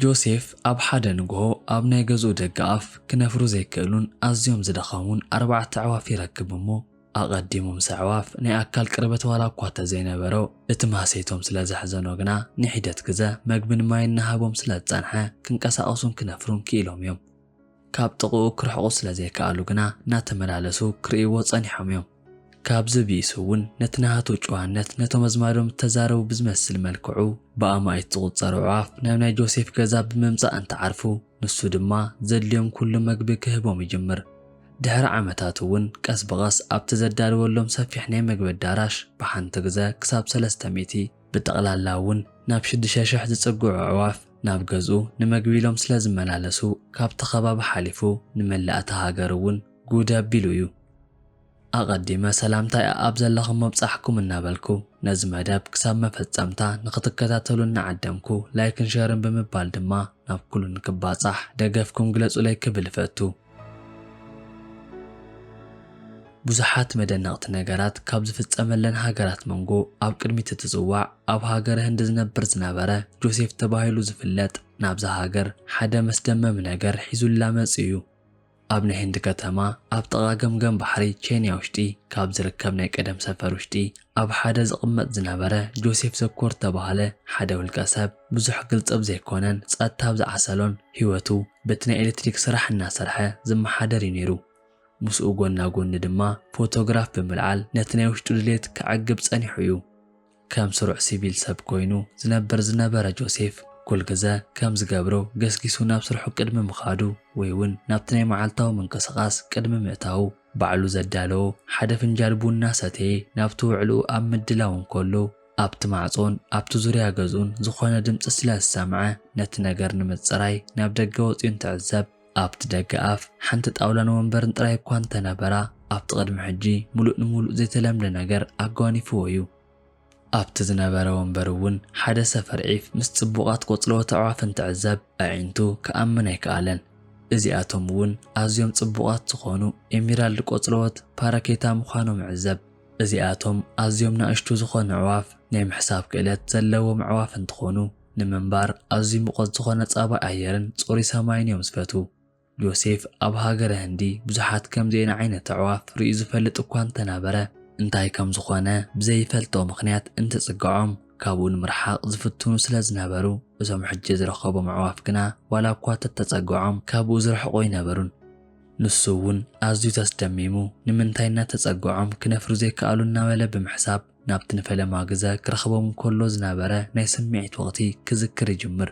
ጆሴፍ ኣብ ሓደ ንግሆ ኣብ ናይ ገዝኡ ደገኣፍ ክነፍሩ ዘይክእሉን ኣዝዮም ዝደኸሙን 4 ኣዕዋፍ ይረክብ እሞ ኣቐዲሙ ምስ ኣዕዋፍ ናይ ኣካል ቅርበት ዋላ እኳ ተዘይነበሮ እቲ ማህሰይቶም ስለ ዘሕዘኖ ግና ንሒደት ግዜ መግብን ማይን እናሃቦም ስለ ዝጸንሐ ክንቀሳቐሱን ክነፍሩን ክኢሎም እዮም። ካብ ጥቕኡ ክርሕቑ ስለ ዘይከኣሉ ግና እናተመላለሱ ክርእይዎ ጸኒሖም እዮም። ካብዚ ቢእሱ እውን ነቲ ናሃቱ ጨዋነት ነቶም ኣዝማዶም ተዛረቡ ብዝመስል መልክዑ ብኣማኢት ዝቑጸሩ ኣዕዋፍ ናብ ናይ ጆሴፍ ገዛ ብምምጻእ እንትዓርፉ ንሱ ድማ ዘድልዮም ኩሉ መግቢ ክህቦም ይጅምር። ድሕሪ ዓመታት እውን ቀስ ብቐስ ኣብቲ ዘዳልወሎም ሰፊሕ ናይ መግቢ ኣዳራሽ ብሓንቲ ግዜ ክሳብ 300 ብጠቕላላ እውን ናብ 6,000 ዝጽግዑ ኣዕዋፍ ናብ ገዝኡ ንምግቢ ኢሎም ስለ ዝመላለሱ ካብቲ ከባቢ ሓሊፉ ንመላእቲ ሃገር እውን ጉድ ኣቢሉ እዩ። ኣቐዲመ ሰላምታይ ኣብ ዘለኹም መብጻሕኩም እናበልኩ ነዚ መደብ ክሳብ መፈጸምታ ንኽትከታተሉ እናዓደምኩ ላይክን ሸርን ብምባል ድማ ናብ ኩሉ ንክባጻሕ ደገፍኩም ግለጹለይ ክብል ፈቱ። ብዙሓት መደነቕቲ ነገራት ካብ ዝፍጸመለን ሃገራት መንጎ ኣብ ቅድሚት እትጽዋዕ ኣብ ሃገረ ህንዲ ዝነበረ ጆሴፍ ተባሂሉ ዝፍለጥ ናብዛ ሃገር ሓደ መስደመም ነገር ሒዙላ መጽኡ እዩ። ኣብ ናይ ህንዲ ከተማ ኣብ ጥቓ ገምገም ባሕሪ ቼንያ ውሽጢ ካብ ዝርከብ ናይ ቀደም ሰፈር ውሽጢ ኣብ ሓደ ዝቕመጥ ዝነበረ ጆሴፍ ዘኮር ተባሃለ ሓደ ውልቀ ሰብ ብዙሕ ግልጽ ዘይኮነን ጸጥታ ዝዓሰሎን ህይወቱ በቲ ናይ ኤሌክትሪክ ስራሕ እናሰርሐ ዝመሓደር እዩ ነይሩ። ምስኡ ጎና ጎኒ ድማ ፎቶግራፍ ብምልዓል ነቲ ናይ ውሽጡ ድሌት ክዕግብ ጸኒሑ እዩ። ከም ስሩዕ ሲቪል ሰብ ኮይኑ ዝነበረ ጆሴፍ ኩል ግዜ ከም ዝገብሮ ገስጊሱ ናብ ስርሑ ቅድሚ ምኻዱ ወይ እውን ናብቲ ናይ መዓልታዊ ምንቅስቓስ ቅድሚ ምእታው ባዕሉ ዘዳለዎ ሓደ ፍንጃል ቡና ሰተየ ናብቲ ውዕልኡ ኣብ ምድላው እንከሎ ኣብቲ ማዕጾን ኣብቲ ዙርያ ገዝኡን ዝኾነ ድምፂ ስለ ዝሰምዐ ነቲ ነገር ንምጽራይ ናብ ደገ ወፂኡ እንትዕዘብ ኣብቲ ደገ ኣፍ ሓንቲ ጣውላን ወንበርን ጥራይ እኳ እንተነበራ ኣብቲ ቅድሚ ሕጂ ሙሉእ ንሙሉእ ዘይተለምደ ነገር ኣጓኒፍዎ እዩ። ኣብቲ ዝነበረ ወንበር እውን ሓደ ሰፈር ዒፍ ምስ ጽቡቓት ቆጽለወት ኣዕዋፍ እንትዕዘብ ኣዒንቱ ክኣምን ኣይከኣለን። እዚኣቶም እውን ኣዝዮም ጽቡቓት ዝኾኑ ኤሜራልድ ቆጽለወት ፓራኬታ ምዃኖም ዕዘብ። እዚኣቶም ኣዝዮም ንኣሽቱ ዝኾኑ ኣዕዋፍ ናይ ምሕሳብ ክእለት ዘለዎም ኣዕዋፍ እንትኾኑ ንምንባር ኣዝዩ ሙቐት ዝኾነ ጸባይ ኣየርን ጽሩይ ሰማይን እዮም ዝፈቱ። ጆሴፍ ኣብ ሃገረ ህንዲ ብዙሓት ከምዚአን ዓይነት ኣዕዋፍ ርእዩ ዝፈልጥ እኳ እንተነበረ እንታይ ከም ዝኾነ ብዘይፈልጦ ምኽንያት እንትጽግዖም ካብኡ ንምርሓቕ ዝፍትኑ ስለ ዝነበሩ እዞም ሕጂ ዝረኸቦም ኣዕዋፍ ግና ዋላ እኳ ተጸግዖም ካብኡ ዝረሕቑ ይነበሩን። ንሱ እውን ኣዝዩ ተስደሚሙ ንምንታይ እናተጸግዖም ክነፍሩ ዘይከኣሉ እናበለ ብምሕሳብ ናብቲ ንፈለማ ግዜ ክረኽቦም እንከሎ ዝነበረ ናይ ስምዒት ወቕቲ ክዝክር ይጅምር።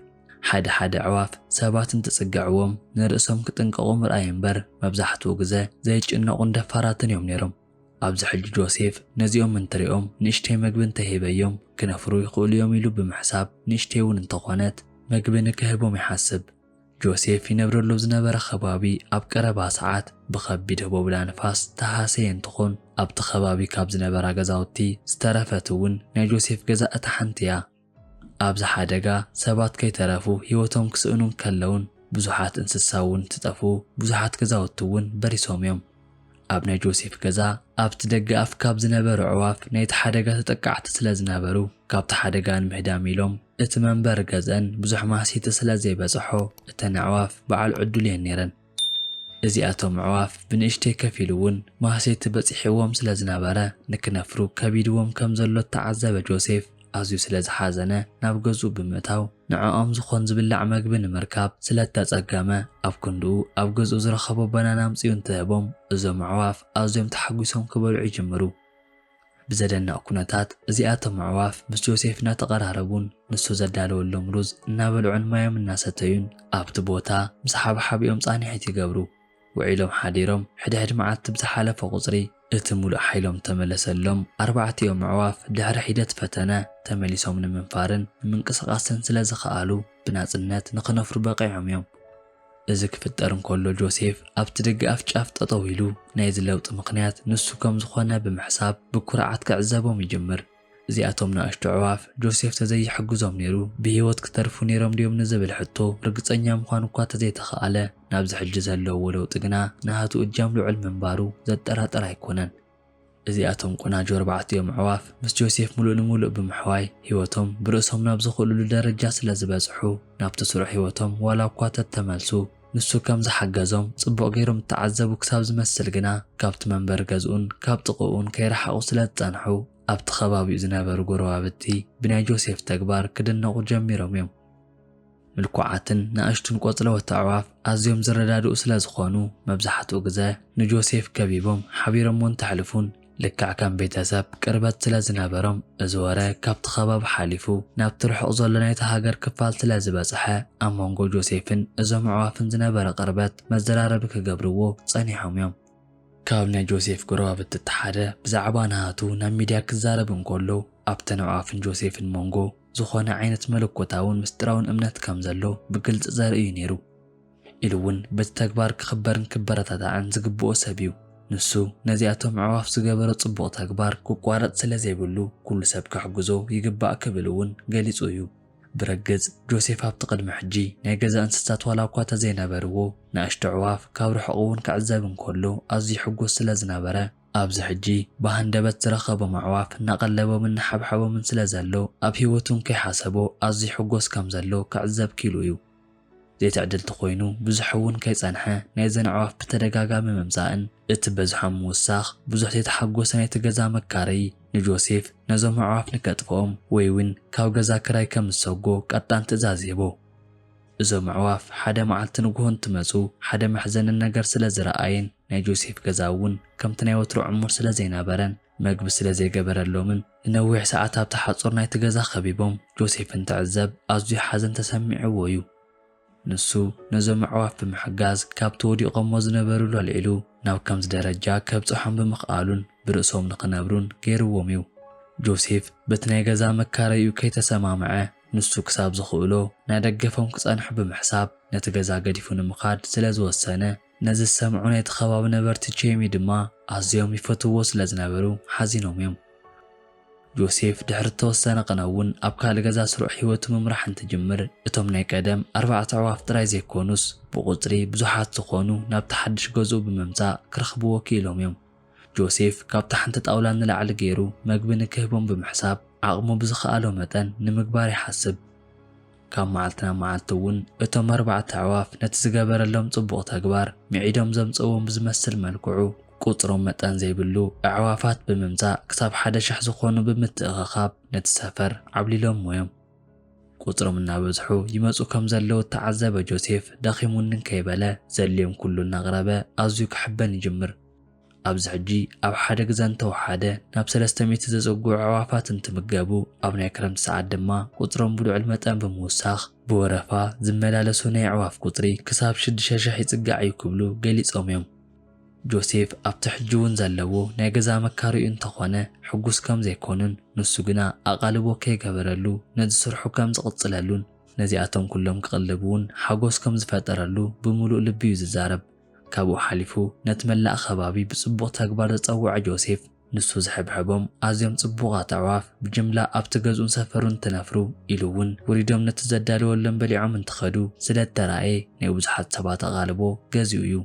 ሓደ ኣዕዋፍ ሰባት እንትጽግዕዎም ንርእሶም ክጥንቀቑ ምርኣይ እምበር መብዛሕትኡ ግዜ ዘይጭነቑን ደፋራትን እዮም ነይሮም። ኣብዚ ሕጂ ጆሴፍ ነዚኦም እንትሪኦም ንእሽተይ መግቢ እንተሂበዮም ክነፍሩ ይኽእሉ እዮም ኢሉ ብምሕሳብ ንእሽተይ እውን እንተኾነት መግቢ ንክህቦም ይሓስብ። ጆሴፍ ይነብረሉ ዝነበረ ከባቢ ኣብ ቀረባ ሰዓት ብኸቢድ ህቦብላ ንፋስ ተሃሰየ እንትኾን ኣብቲ ከባቢ ካብ ዝነበራ ገዛውቲ ዝተረፈት እውን ናይ ጆሴፍ ገዛ እታ ሓንቲ እያ። ኣብዚ ሓደጋ ሰባት ከይተረፉ ህይወቶም ክስእኑ ከለውን ብዙሓት እንስሳ እውን ትጠፉ፣ ብዙሓት ገዛውቲ እውን በሪሶም እዮም። ኣብ ናይ ጆሴፍ ገዛ ኣብቲ ደገ ኣፍ ካብ ዝነበሩ ኣዕዋፍ ናይቲ ሓደጋ ተጠቃዕቲ ስለ ዝነበሩ ካብቲ ሓደጋ ንምህዳም ኢሎም እቲ መንበሪ ገዝአን ብዙሕ ማህሲቲ ስለ ዘይበጽሖ እተን ኣዕዋፍ በዓል ዕዱል እየን ነይረን። እዚኣቶም ኣዕዋፍ ብንእሽተይ ከፍ ኢሉ እውን ማህሲቲ በፂሕዎም ስለ ዝነበረ ንክነፍሩ ከቢድዎም ከም ዘሎ ተዓዘበ ጆሴፍ ኣዝዩ ስለ ዝሓዘነ ናብ ገዝኡ ብምእታው ንዕኦም ዝኾን ዝብላዕ መግቢ ንምርካብ ስለ ተጸገመ ኣብ ክንድኡ ኣብ ገዝኡ ዝረኸቦ በናና ኣምፂኡ እንትህቦም እዞም ኣዕዋፍ ኣዝዮም ተሓጒሶም ክበልዑ ይጅምሩ። ብዘደንቕ ኩነታት እዚኣቶም ኣዕዋፍ ምስ ጆሴፍ እናተቐራረቡን ንሱ ዘዳለወሎም ሩዝ እናበልዑን ማዮም እናሰተዩን ኣብቲ ቦታ ምስ ሓብሓቢኦም ጻኒሒት ይገብሩ። ውዒሎም ሓዲሮም ሕድሕድ መዓልቲ ብዝሓለፈ ቁጽሪ እቲ ሙሉእ ሓይሎም ተመለሰሎም 4 ኣዕዋፍ ድሕሪ ሒደት ፈተነ ተመሊሶም ንምንፋርን ንምንቅስቓስን ስለ ዝኸኣሉ ብናጽነት ንኽነፍሩ በቂዖም እዮም። እዚ ክፍጠር እንከሎ ጆሴፍ ኣብቲ ደገ ኣፍ ጫፍ ጠጠው ኢሉ ናይ ዝለውጢ ምኽንያት ንሱ ከም ዝኾነ ብምሕሳብ ብኩርዓት ክዕዘቦም ይጅምር። እዚኣቶም ንኣሽቱ ኣዕዋፍ ጆሴፍ ተዘይሕግዞም ነይሩ ብህይወት ክተርፉ ነይሮም ድዮም ንዝብል ሕቶ ርግጸኛ ምዃኑ እኳ ተዘይተኸኣለ ናብዚ ሕጂ ዘለዎ ለውጢ ግና ናሃቱ እጃም ልዑል ምንባሩ ዘጠራጥር ኣይኮነን። እዚኣቶም ቁናጆ 4 ኣዕዋፍ ምስ ጆሴፍ ሙሉእ ንሙሉእ ብምሕዋይ ህይወቶም ብርእሶም ናብ ዝኽእልሉ ደረጃ ስለ ዝበጽሑ ናብቲ ስሩዕ ህይወቶም ዋላ እኳ ተመልሱ ንሱ ከም ዝሓገዞም ጽቡቕ ገይሮም ተዓዘቡ ክሳብ ዝመስል ግና ካብቲ መንበር ገዝኡን ካብ ጥቕኡን ከይረሓቑ ስለ ዝጸንሑ ኣብቲ ከባቢኡ ዝነበሩ ጎረባብቲ ብናይ ጆሴፍ ተግባር ክድነቑ ጀሚሮም እዮም። ምልኩዓትን ንኣሽቱን ቆጽለወቲ ኣዕዋፍ ኣዝዮም ዝረዳድኡ ስለ ዝኾኑ መብዛሕትኡ ግዜ ንጆሴፍ ከቢቦም ሓቢሮምዎን ተሕልፉን ልክዕ ከም ቤተሰብ ቅርበት ስለ ዝነበሮም እዚ ወረ ካብቲ ከባቢ ሓሊፉ ናብቲ ርሑቕ ዘሎ ናይቲ ሃገር ክፋል ስለ ዝበጽሐ ኣብ መንጎ ጆሴፍን እዞም ኣዕዋፍን ዝነበረ ቅርበት መዘራረቢ ክገብርዎ ጸኒሖም እዮም። ካብ ናይ ጆሴፍ ጎረባብቲ እቲ ሓደ ብዛዕባ ናቱ ናብ ሚድያ ክዛረብ እንከሎ ኣብተን ኣዕዋፍን ጆሴፍን መንጎ ዝኾነ ዓይነት መለኮታውን ምስጢራውን እምነት ከም ዘሎ ብግልጽ ዘርኢ ነይሩ። ኢሉ እውን በቲ ተግባር ክኽበርን ክበረታታዕን ዝግብኦ ሰብ እዩ። ንሱ ነዚኣቶም ኣዕዋፍ ዝገበረ ጽቡቕ ተግባር ክቋረጽ ስለ ዘይብሉ ኩሉ ሰብ ክሕግዞ ይግባእ ክብል እውን ገሊጹ እዩ። ብረግጽ ጆሴፍ ኣብቲ ቅድሚ ሕጂ ናይ ገዛ እንስሳት ዋላ እኳ ተዘይነበርዎ ንኣሽቱ ኣዕዋፍ ካብ ርሑቕ እውን ክዕዘብ እንከሎ ኣዝዩ ሕጉስ ስለ ዝነበረ ኣብዚ ሕጂ ብሃንደበት ዝረኸቦም ኣዕዋፍ እናቐለቦምን እናሓብሓቦምን ስለ ዘሎ ኣብ ህይወቱን ከይሓሰቦ ኣዝዩ ሕጉስ ከም ዘሎ ክዕዘብ ኪሉ እዩ። ዘይትዕድልቲ ኮይኑ ብዙሕ እውን ከይጸንሐ ናይዘን ኣዕዋፍ ብተደጋጋሚ ምምጻእን እቲ በዝሖም ምውሳኽ ብዙሕ ዘይተሓጎሰ ናይቲ ገዛ መካረይ ንጆሴፍ ነዞም ኣዕዋፍ ንከጥፍኦም ወይ እውን ካብ ገዛ ክራይ ከም ዝሰጎ ቀጣን ትእዛዝ ሂቦ። እዞም ኣዕዋፍ ሓደ መዓልቲ ንግሆ እንትመጹ ሓደ መሕዘንን ነገር ስለ ዝረኣየን ናይ ጆሴፍ ገዛ እውን ከምቲ ናይ ወትሮ ዕሙር ስለ ዘይነበረን መግቢ ስለ ዘይገበረሎምን ንነዊሕ ሰዓት ኣብቲ ሓጹር ናይቲ ገዛ ኸቢቦም ጆሴፍ እንትዕዘብ ኣዝዩ ሓዘን ተሰሚዕዎ እዩ። ንሱ ነዞም ኣዕዋፍ ብምሕጋዝ ካብቲ ወዲቖሞ ዝነበሩሉ ኣልዒሉ ናብ ከምዚ ደረጃ ከብጽሖም ብምኽኣሉን ብርእሶም ንኽነብሩን ገይርዎም እዩ። ጆሴፍ በቲ ናይ ገዛ መካረይኡ ከይተሰማምዐ ንሱ ክሳብ ዝኽእሎ ናደገፎም ክጸንሑ ብምሕሳብ ነቲ ገዛ ገዲፉ ንምኻድ ስለ ዝወሰነ ነዚ ዝሰምዑ ናይቲ ከባቢ ነበርቲ ቼሚ ድማ ኣዝዮም ይፈትውዎ ስለ ዝነበሩ ሓዚኖም እዮም። ጆሴፍ ድሕሪ ተወሰነ ቅነ እውን ኣብ ካልእ ገዛ ስሩዕ ህይወቱ ምምራሕ እንትጅምር እቶም ናይ ቀደም 4 ኣዕዋፍ ጥራይ ዘይኮኑስ ብቁጽሪ ብዙሓት ዝኾኑ ናብቲ ሓድሽ ገዝኡ ብምምጻእ ክረኽብዎ ክኢሎም እዮም። ጆሴፍ ካብቲ ሓንቲ ጣውላ ንላዕሊ ገይሩ መግቢ ንክህቦም ብምሕሳብ ዓቕሙ ብዝኸኣሎ መጠን ንምግባር ይሓስብ። ካብ መዓልቲ ናብ መዓልቲ እውን እቶም 4 ኣዕዋፍ ነቲ ዝገበረሎም ጽቡቕ ተግባር ሚዒዶም ዘምጽእዎም ብዝመስል መልክዑ ቁጽሮም መጠን ዘይብሉ ኣዕዋፋት ብምምጻእ ክሳብ 1,000 ዝኾኑ ብምትእኽኻብ ነቲ ሰፈር ዓብሊሎም ሞዮም። ቁጽሮም እናበዝሑ ይመጹ ከም ዘለዉ ተዓዘበ ጆሴፍ ደኺሙንን ከይበለ ዘልዮም ኩሉ እናቕረበ ኣዝዩ ክሕበን ይጅምር። ኣብዚ ሕጂ ኣብ ሓደ ግዜ እንተወሓደ ናብ 300 ዘጸጉዑ ኣዕዋፋት እንትምገቡ ኣብ ናይ ክረምቲ ሰዓት ድማ ቁጽሮም ብልዑል መጠን ብምውሳኽ ብወረፋ ዝመላለሱ ናይ ኣዕዋፍ ቁጽሪ ክሳብ 6,000 ይጽጋዕ እዩ ክብሉ ገሊጾም እዮም። ጆሴፍ ኣብቲ ሕጂ እውን ዘለዎ ናይ ገዛ መካሪኡ እንተኾነ ሕጉስ ከም ዘይኮኑን ንሱ ግና ኣቓልቦ ከይገበረሉ ነዚ ስርሑ ከም ዝቕጽለሉን ነዚኣቶም ኩሎም ክቕልብ እውን ሓጎስ ከም ዝፈጠረሉ ብምሉእ ልቢ እዩ ዝዛረብ። ካብኡ ሓሊፉ ነቲ መላእ ከባቢ ብጽቡቕ ተግባር ዘጸውዐ ጆሴፍ ንሱ ዝሕብሕቦም ኣዝዮም ጽቡቓት ኣዕዋፍ ብጅምላ ኣብቲ ገዝኡን ሰፈሩን እንትነፍሩ ኢሉ እውን ውሪዶም ነቲ ዘዳልወሎም በሊዖም እንትኸዱ ስለ ተራእየ ናይ ብዙሓት ሰባት ኣቓልቦ ገዚኡ እዩ።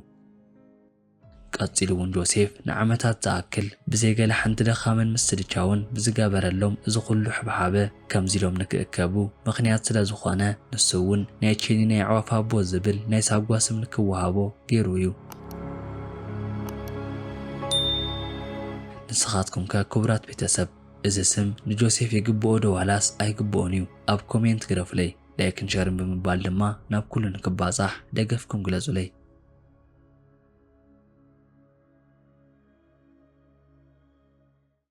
ቀፂሉ እውን ጆሴፍ ንዓመታት ዝኣክል ብዘይገለ ሓንቲ ደኻመን ምስልቻውን ብዝገበረሎም እዚ ኩሉ ሕብሓበ ከምዚሎም ንክእከቡ ምኽንያት ስለ ዝኾነ ንሱ እውን ናይ ቼኒ ናይ ኣዕዋፍ ኣቦ ዝብል ናይ ሳጓ ስም ንክወሃቦ ገይሩ እዩ። ንስኻትኩም ከ ክቡራት ቤተሰብ እዚ ስም ንጆሴፍ ይግብኦ ዶ ዋላስ ኣይግብኦን እዩ? ኣብ ኮሜንት ግረፉለይ። ላይክን ሸርን ብምባል ድማ ናብ ኩሉ ንክባጻሕ ደገፍኩም ግለጹለይ።